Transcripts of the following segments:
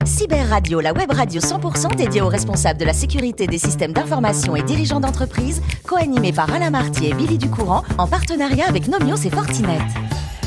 Cyber Radio, la web radio 100% dédiée aux responsables de la sécurité des systèmes d'information et dirigeants d'entreprise, co-animée par Alain Marty et Billy Ducourant, en partenariat avec Nomios et Fortinet.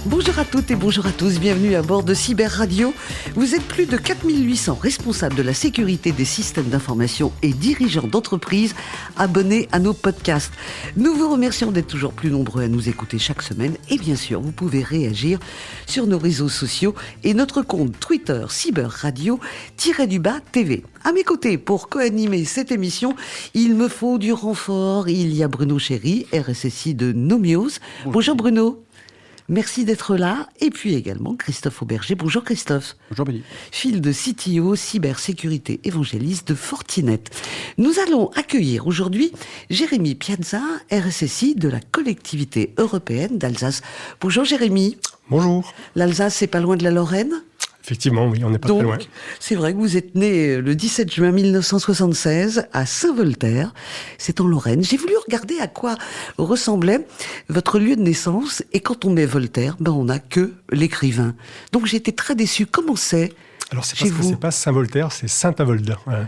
Bonjour à toutes et bonjour à tous, bienvenue à bord de Cyber Radio. Vous êtes plus de 4800 responsables de la sécurité des systèmes d'information et dirigeants d'entreprise abonnés à nos podcasts. Nous vous remercions d'être toujours plus nombreux à nous écouter chaque semaine et bien sûr, vous pouvez réagir sur nos réseaux sociaux et notre compte Twitter Cyber Radio-TV. À mes côtés, pour co-animer cette émission, il me faut du renfort. Il y a Bruno Chéry, RSSI de Nomios. Bonjour Bruno. Merci d'être là. Et puis également Christophe Auberger. Bonjour Christophe. Bonjour Billy. Fil de CTO, cybersécurité évangéliste de Fortinet. Nous allons accueillir aujourd'hui Jérémy Piazza, RSSI de la collectivité européenne d'Alsace. Bonjour Jérémy. Bonjour. L'Alsace, c'est pas loin de la Lorraine ? Effectivement, oui, on n'est pas très loin. C'est vrai que vous êtes né le 17 juin 1976 à Saint-Voltaire, c'est en Lorraine. J'ai voulu regarder à quoi ressemblait votre lieu de naissance et quand on met Voltaire, on n'a que l'écrivain. Donc j'ai été très déçue. Comment c'est ? Alors c'est parce que c'est pas Saint-Voltaire, c'est Saint-Avold. Ouais.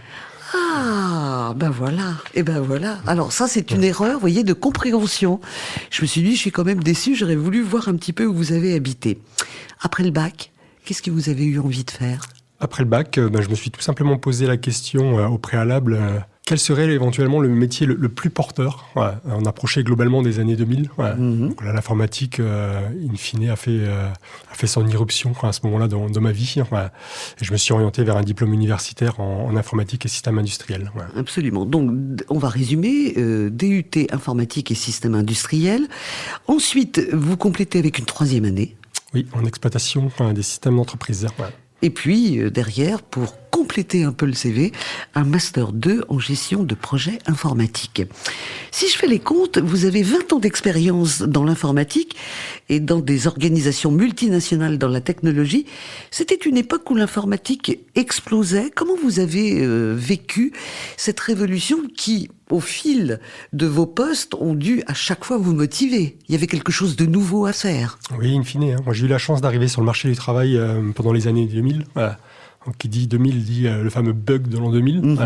Ah, ben voilà. Et ben voilà. Alors ça, c'est une erreur, vous voyez, de compréhension. Je me suis dit, je suis quand même déçue, j'aurais voulu voir un petit peu où vous avez habité. Après le bac, qu'est-ce que vous avez eu envie de faire ? Après le bac, je me suis tout simplement posé la question au préalable, quel serait éventuellement le métier le plus porteur ? On approchait globalement des années 2000. Donc là, l'informatique, in fine, a fait son irruption à ce moment-là dans ma vie. Et je me suis orienté vers un diplôme universitaire en informatique et système industriel. Absolument. Donc, on va résumer. DUT informatique et système industriel. Ensuite, vous complétez avec une 3e année. Oui, en exploitation des systèmes d'entreprise. Et puis, derrière, pour compléter un peu le CV, un Master 2 en gestion de projets informatiques. Si je fais les comptes, vous avez 20 ans d'expérience dans l'informatique et dans des organisations multinationales dans la technologie. C'était une époque où l'informatique explosait. Comment vous avez vécu cette révolution qui, au fil de vos postes, ont dû à chaque fois vous motiver ? Il y avait quelque chose de nouveau à faire. Oui, in fine. Moi, j'ai eu la chance d'arriver sur le marché du travail pendant les années 2000. Donc, qui dit 2000 dit le fameux bug de l'an 2000.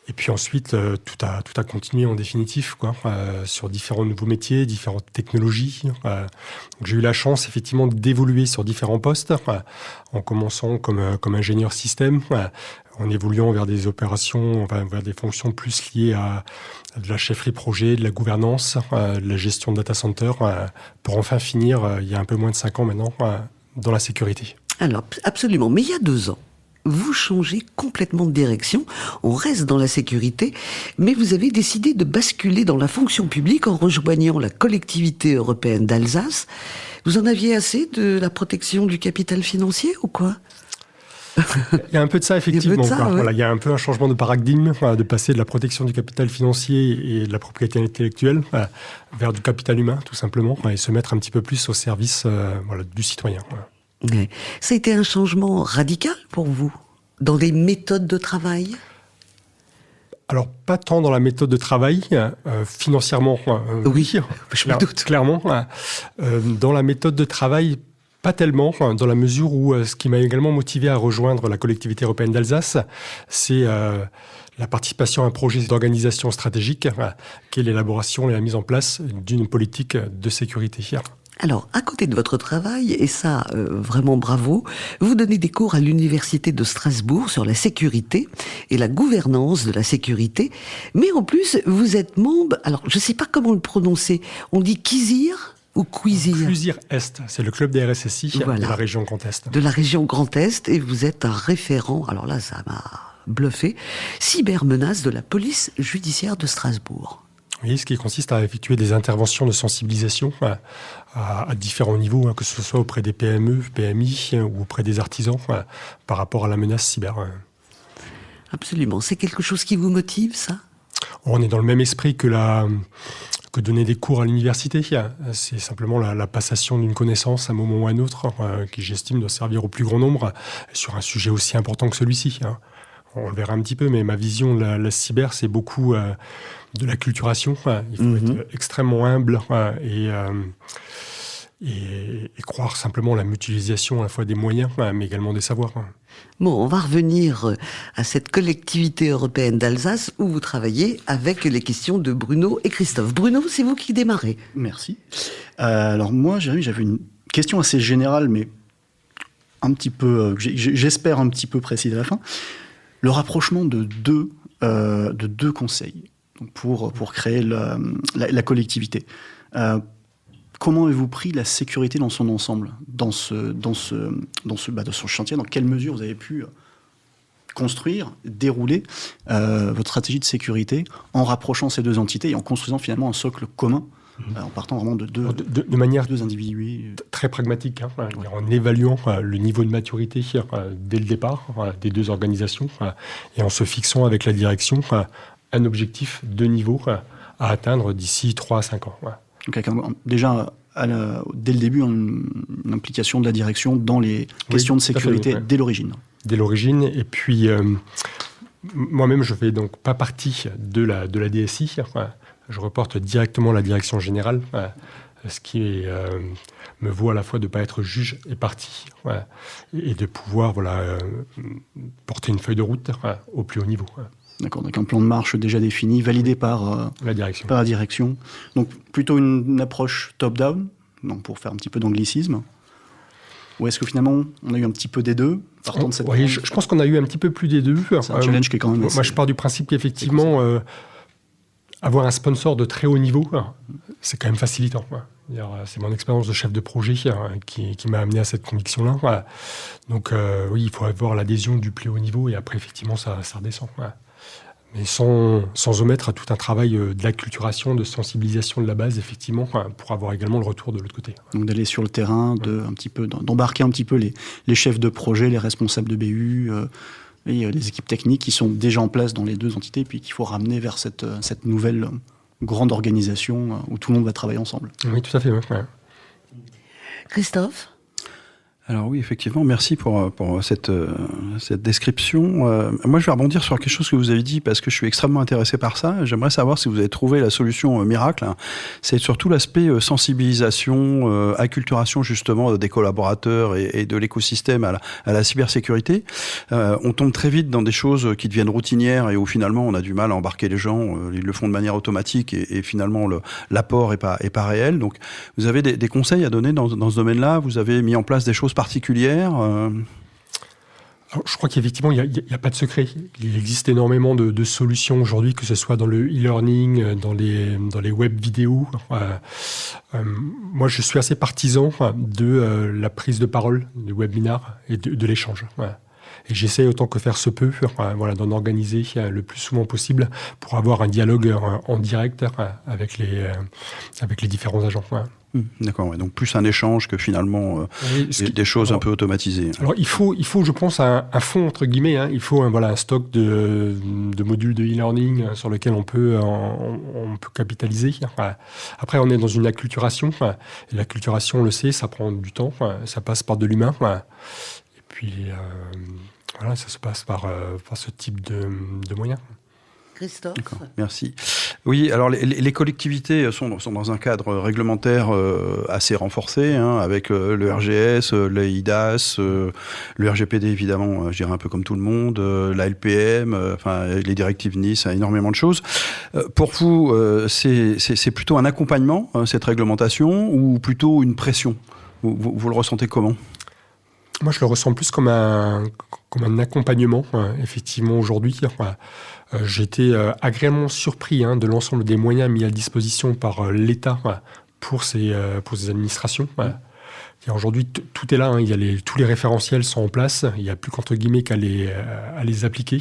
Et puis ensuite, tout a continué en définitif, sur différents nouveaux métiers, différentes technologies. Donc, j'ai eu la chance, effectivement, d'évoluer sur différents postes, en commençant comme ingénieur système, en évoluant vers des opérations, vers des fonctions plus liées à de la chefferie projet, de la gouvernance, de la gestion de data center, pour enfin finir, il y a un peu moins de 5 ans maintenant, dans la sécurité. Alors, absolument. Mais il y a 2 ans, vous changez complètement de direction. On reste dans la sécurité, mais vous avez décidé de basculer dans la fonction publique en rejoignant la collectivité européenne d'Alsace. Vous en aviez assez de la protection du capital financier ou quoi ? Il y a un peu de ça, effectivement. Ouais. Il y a un peu un changement de paradigme, de passer de la protection du capital financier et de la propriété intellectuelle vers du capital humain, tout simplement, et se mettre un petit peu plus au service du citoyen. Ouais. Ça a été un changement radical pour vous, dans les méthodes de travail ? Alors, pas tant dans la méthode de travail, financièrement, oui, je me doute. Clairement. Dans la méthode de travail, pas tellement, dans la mesure où ce qui m'a également motivé à rejoindre la collectivité européenne d'Alsace, c'est la participation à un projet d'organisation stratégique, qui est l'élaboration et la mise en place d'une politique de sécurité. Alors, à côté de votre travail, et ça, vraiment bravo, vous donnez des cours à l'université de Strasbourg sur la sécurité et la gouvernance de la sécurité. Mais en plus, vous êtes membre, alors je ne sais pas comment le prononcer, on dit Kizir ou Cuisir ? Cuisir Est, c'est le club des RSSI de la région Grand Est. De la région Grand Est, et vous êtes un référent, alors là, ça m'a bluffé, cybermenace de la police judiciaire de Strasbourg. Oui, ce qui consiste à effectuer des interventions de sensibilisation à différents niveaux, que ce soit auprès des PME, PMI ou auprès des artisans par rapport à la menace cyber. Absolument. C'est quelque chose qui vous motive, ça ? On est dans le même esprit que donner des cours à l'université. C'est simplement la passation d'une connaissance à un moment ou à un autre qui, j'estime, doit servir au plus grand nombre sur un sujet aussi important que celui-ci. On le verra un petit peu, mais ma vision de la cyber, c'est beaucoup de l'acculturation. Il faut être extrêmement humble et croire simplement à la mutualisation à la fois des moyens, mais également des savoirs. Bon, on va revenir à cette collectivité européenne d'Alsace où vous travaillez avec les questions de Bruno et Christophe. Bruno, c'est vous qui démarrez. Merci. Alors moi, j'avais une question assez générale, mais un petit peu, j'espère un petit peu précise à la fin. Le rapprochement de deux conseils pour créer la collectivité. Comment avez-vous pris la sécurité dans son ensemble, dans ce chantier? Dans quelle mesure vous avez pu construire, dérouler votre stratégie de sécurité en rapprochant ces deux entités et en construisant finalement un socle commun, en partant vraiment de manière deux individus très pragmatique, en évaluant le niveau de maturité dès le départ des deux organisations et en se fixant avec la direction un objectif de niveau à atteindre d'ici 3 à 5 ans. Donc déjà, dès le début, une implication de la direction dans les questions de sécurité dès l'origine. Dès l'origine. Et puis, moi-même, je ne fais donc pas partie de la DSI. Je reporte directement à la direction générale, ce qui me vaut à la fois de ne pas être juge et partie, et de pouvoir porter une feuille de route au plus haut niveau. D'accord, donc un plan de marche déjà défini, validé par la direction. Donc plutôt une approche top-down, donc pour faire un petit peu d'anglicisme. Ou est-ce que finalement on a eu un petit peu des deux partant de cette Oui, je pense qu'on a eu un petit peu plus des deux. C'est un challenge qui est quand même assez... Moi je pars du principe qu'effectivement avoir un sponsor de très haut niveau, c'est quand même facilitant. C'est mon expérience de chef de projet qui m'a amené à cette conviction-là. Donc oui, il faut avoir l'adhésion du plus haut niveau et après effectivement ça redescend. Mais sans omettre tout un travail de l'acculturation, de sensibilisation de la base, effectivement, pour avoir également le retour de l'autre côté. Donc d'aller sur le terrain, d'embarquer un petit peu les chefs de projet, les responsables de BU, et les équipes techniques qui sont déjà en place dans les deux entités, puis qu'il faut ramener vers cette nouvelle grande organisation où tout le monde va travailler ensemble. Oui, tout à fait. Ouais. Christophe ? Alors oui, effectivement, merci pour cette description. Moi, je vais rebondir sur quelque chose que vous avez dit parce que je suis extrêmement intéressé par ça. J'aimerais savoir si vous avez trouvé la solution miracle. C'est surtout l'aspect sensibilisation, acculturation justement des collaborateurs et de l'écosystème à la cybersécurité. On tombe très vite dans des choses qui deviennent routinières et où finalement on a du mal à embarquer les gens. Ils le font de manière automatique et finalement l'apport est pas réel. Donc, vous avez des conseils à donner dans ce domaine-là? Vous avez mis en place des choses particulières Alors, je crois qu'effectivement, il n'y a pas de secret. Il existe énormément de solutions aujourd'hui, que ce soit dans le e-learning, dans les web vidéos. Moi, je suis assez partisan de la prise de parole, du webinar et de l'échange. Et j'essaie autant que faire se peut d'en organiser le plus souvent possible pour avoir un dialogue en direct avec les différents agents. D'accord, ouais. Donc plus un échange que finalement des choses un peu automatisées. Alors il faut je pense, un fonds entre guillemets. Il faut un stock de modules de e-learning sur lequel on peut capitaliser. Après, on est dans une acculturation. Et l'acculturation, on le sait, ça prend du temps. Ça passe par de l'humain. Et puis ça se passe par ce type de moyens. Christophe. D'accord, merci. Oui, alors les collectivités sont dans un cadre réglementaire assez renforcé, avec le RGS, le IDAS, le RGPD évidemment, je dirais un peu comme tout le monde, la LPM, les directives Nice, énormément de choses. Pour vous, c'est plutôt un accompagnement, cette réglementation, ou plutôt une pression? Vous le ressentez comment? Moi, je le ressens plus comme un accompagnement, effectivement, aujourd'hui. J'ai été agréablement surpris de l'ensemble des moyens mis à disposition par l'État pour ces administrations. Aujourd'hui, tout est là. Tous les référentiels sont en place. Il n'y a plus qu'entre guillemets qu'à les appliquer.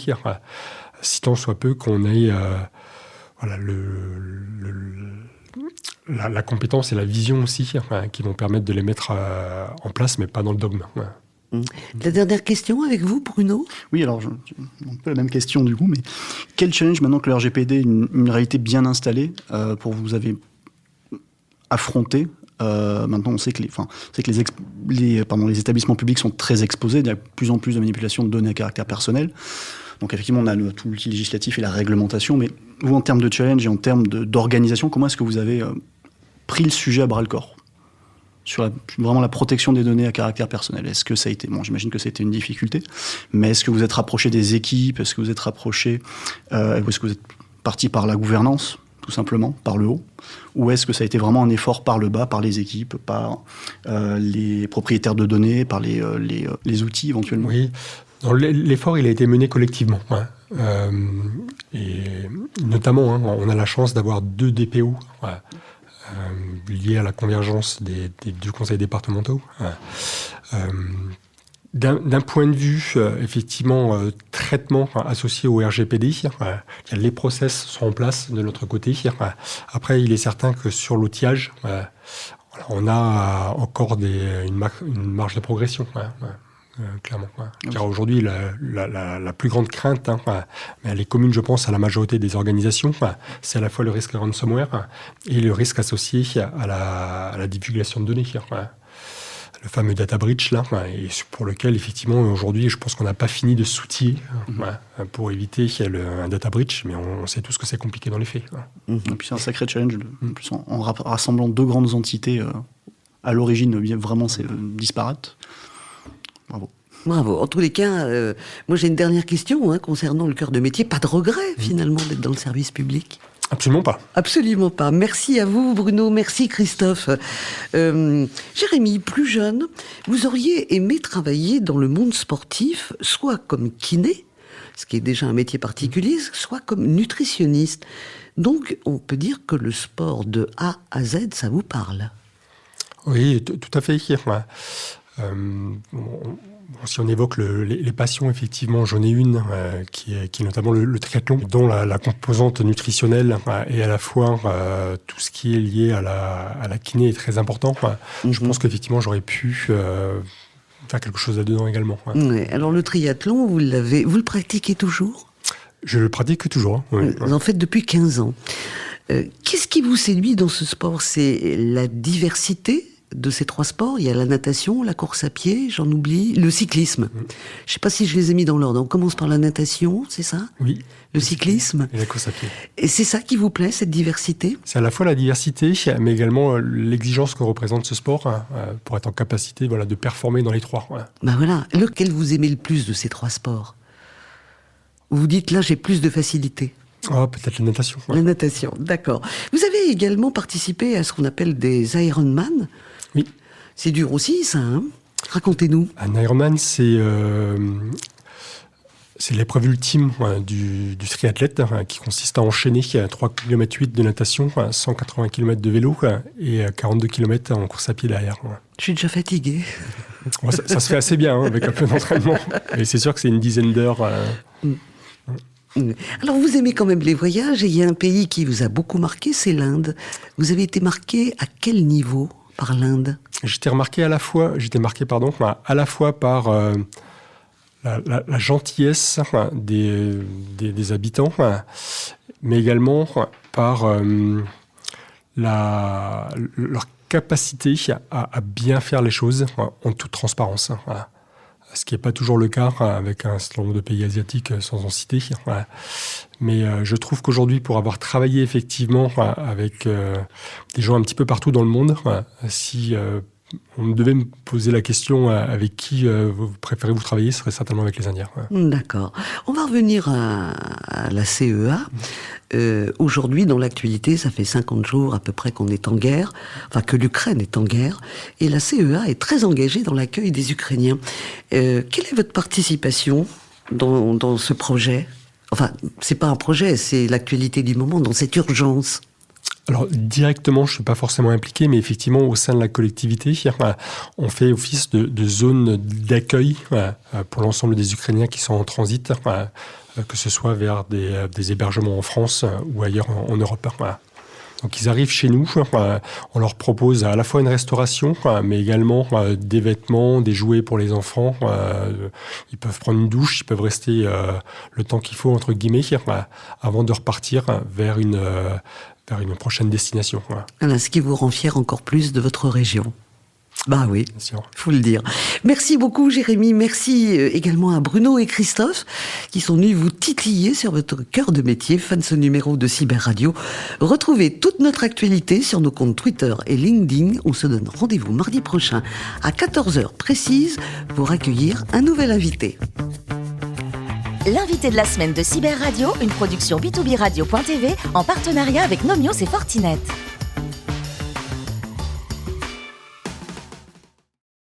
Si tant soit peu qu'on ait la compétence et la vision aussi qui vont permettre de les mettre en place, mais pas dans le dogme. La dernière question avec vous, Bruno. Oui, alors un peu la même question du coup, mais quel challenge maintenant que le RGPD est une réalité bien installée pour vous avez affronté? Maintenant, on sait que les établissements publics sont très exposés. Il y a de plus en plus de manipulation de données à caractère personnel. Donc effectivement, on a tout l'outil législatif et la réglementation. Mais vous, en termes de challenge et en termes d'organisation, comment est-ce que vous avez pris le sujet à bras-le-corps sur vraiment la protection des données à caractère personnel. Est-ce que ça a été, j'imagine que ça a été une difficulté, mais est-ce que vous êtes rapproché des équipes, est-ce que vous êtes rapproché, est-ce que vous êtes parti par la gouvernance, tout simplement, par le haut, ou est-ce que ça a été vraiment un effort par le bas, par les équipes, par les propriétaires de données, par les outils éventuellement? Oui, l'effort il a été mené collectivement. Ouais. Et notamment, on a la chance d'avoir 2 DPO liés à la convergence des 2 conseils départementaux. D'un point de vue, effectivement, traitement associé au RGPD, les process sont en place de notre côté. Après, il est certain que sur l'outillage, on a encore une marge de progression. Clairement. Car aujourd'hui, la plus grande crainte, elle est commune, je pense, à la majorité des organisations. C'est à la fois le risque ransomware et le risque associé à la divulgation de données. Le fameux data breach, là, et pour lequel, effectivement, aujourd'hui, je pense qu'on n'a pas fini de s'outiller pour éviter un data breach, mais on sait tous que c'est compliqué dans les faits. Et puis c'est un sacré challenge, en plus, en rassemblant 2 grandes entités à l'origine, vraiment, c'est disparate. Bravo. Bravo. En tous les cas, moi j'ai une dernière question concernant le cœur de métier. Pas de regret finalement d'être dans le service public? Absolument pas. Absolument pas. Merci à vous Bruno, merci Christophe. Jérémy, plus jeune, vous auriez aimé travailler dans le monde sportif, soit comme kiné, ce qui est déjà un métier particulier, soit comme nutritionniste. Donc on peut dire que le sport de A à Z, ça vous parle? Oui, tout à fait. Si on évoque les passions, effectivement, j'en ai une qui est notamment le triathlon, dont la composante nutritionnelle et à la fois tout ce qui est lié à la kiné est très important. Je pense qu'effectivement, j'aurais pu faire quelque chose là-dedans également. Ouais. Alors le triathlon, vous le pratiquez toujours? Je le pratique toujours. Oui. Vous en faites depuis 15 ans. Qu'est-ce qui vous séduit dans ce sport? C'est la diversité de ces 3 sports. Il y a la natation, la course à pied, j'en oublie, le cyclisme. Je ne sais pas si je les ai mis dans l'ordre. On commence par la natation, c'est ça? Oui. Le cyclisme. Et la course à pied. Et c'est ça qui vous plaît, cette diversité? C'est à la fois la diversité, mais également l'exigence que représente ce sport pour être en capacité de performer dans les 3. Ben voilà. Lequel vous aimez le plus de ces 3 sports? Vous dites, là, j'ai plus de facilité. Peut-être la natation. La natation, d'accord. Vous avez également participé à ce qu'on appelle des Ironman. Oui. C'est dur aussi, ça, Racontez-nous. Un Ironman, c'est l'épreuve ultime du triathlète qui consiste à enchaîner 3,8 km de natation, 180 km de vélo et 42 km en course à pied derrière. Je suis déjà fatigué. Ça se fait assez bien avec un peu d'entraînement. Mais c'est sûr que c'est une dizaine d'heures. Alors vous aimez quand même les voyages et il y a un pays qui vous a beaucoup marqué, c'est l'Inde. Vous avez été marqué à quel niveau par l'Inde? J'étais marqué à la fois par la gentillesse des habitants, mais également par leur capacité à bien faire les choses en toute transparence. Ce qui n'est pas toujours le cas avec un certain nombre de pays asiatiques, sans en citer. Mais je trouve qu'aujourd'hui, pour avoir travaillé effectivement avec des gens un petit peu partout dans le monde, si on devait me poser la question avec qui vous préférez-vous travailler, ce serait certainement avec les Indiens. D'accord. On va revenir à la CEA. Aujourd'hui, dans l'actualité, ça fait 50 jours à peu près qu'on est en guerre, enfin que l'Ukraine est en guerre, et la CEA est très engagée dans l'accueil des Ukrainiens. Quelle est votre participation dans ce projet? Enfin, c'est pas un projet, c'est l'actualité du moment, dans cette urgence. Alors, directement, je ne suis pas forcément impliqué, mais effectivement, au sein de la collectivité, on fait office de zone d'accueil pour l'ensemble des Ukrainiens qui sont en transit, que ce soit vers des hébergements en France ou ailleurs en Europe. Donc, ils arrivent chez nous, on leur propose à la fois une restauration, mais également des vêtements, des jouets pour les enfants. Ils peuvent prendre une douche, ils peuvent rester le temps qu'il faut, entre guillemets, avant de repartir vers une prochaine destination. Voilà, ce qui vous rend fier encore plus de votre région. Bah oui, Bien sûr. faut le dire. Merci beaucoup Jérémy, merci également à Bruno et Christophe qui sont venus vous titiller sur votre cœur de métier. Fin de ce numéro de Cyber Radio. Retrouvez toute notre actualité sur nos comptes Twitter et LinkedIn. On se donne rendez-vous mardi prochain à 14h précise pour accueillir un nouvel invité. L'invité de la semaine de Cyber Radio, une production B2B Radio.tv en partenariat avec Nomios et Fortinet.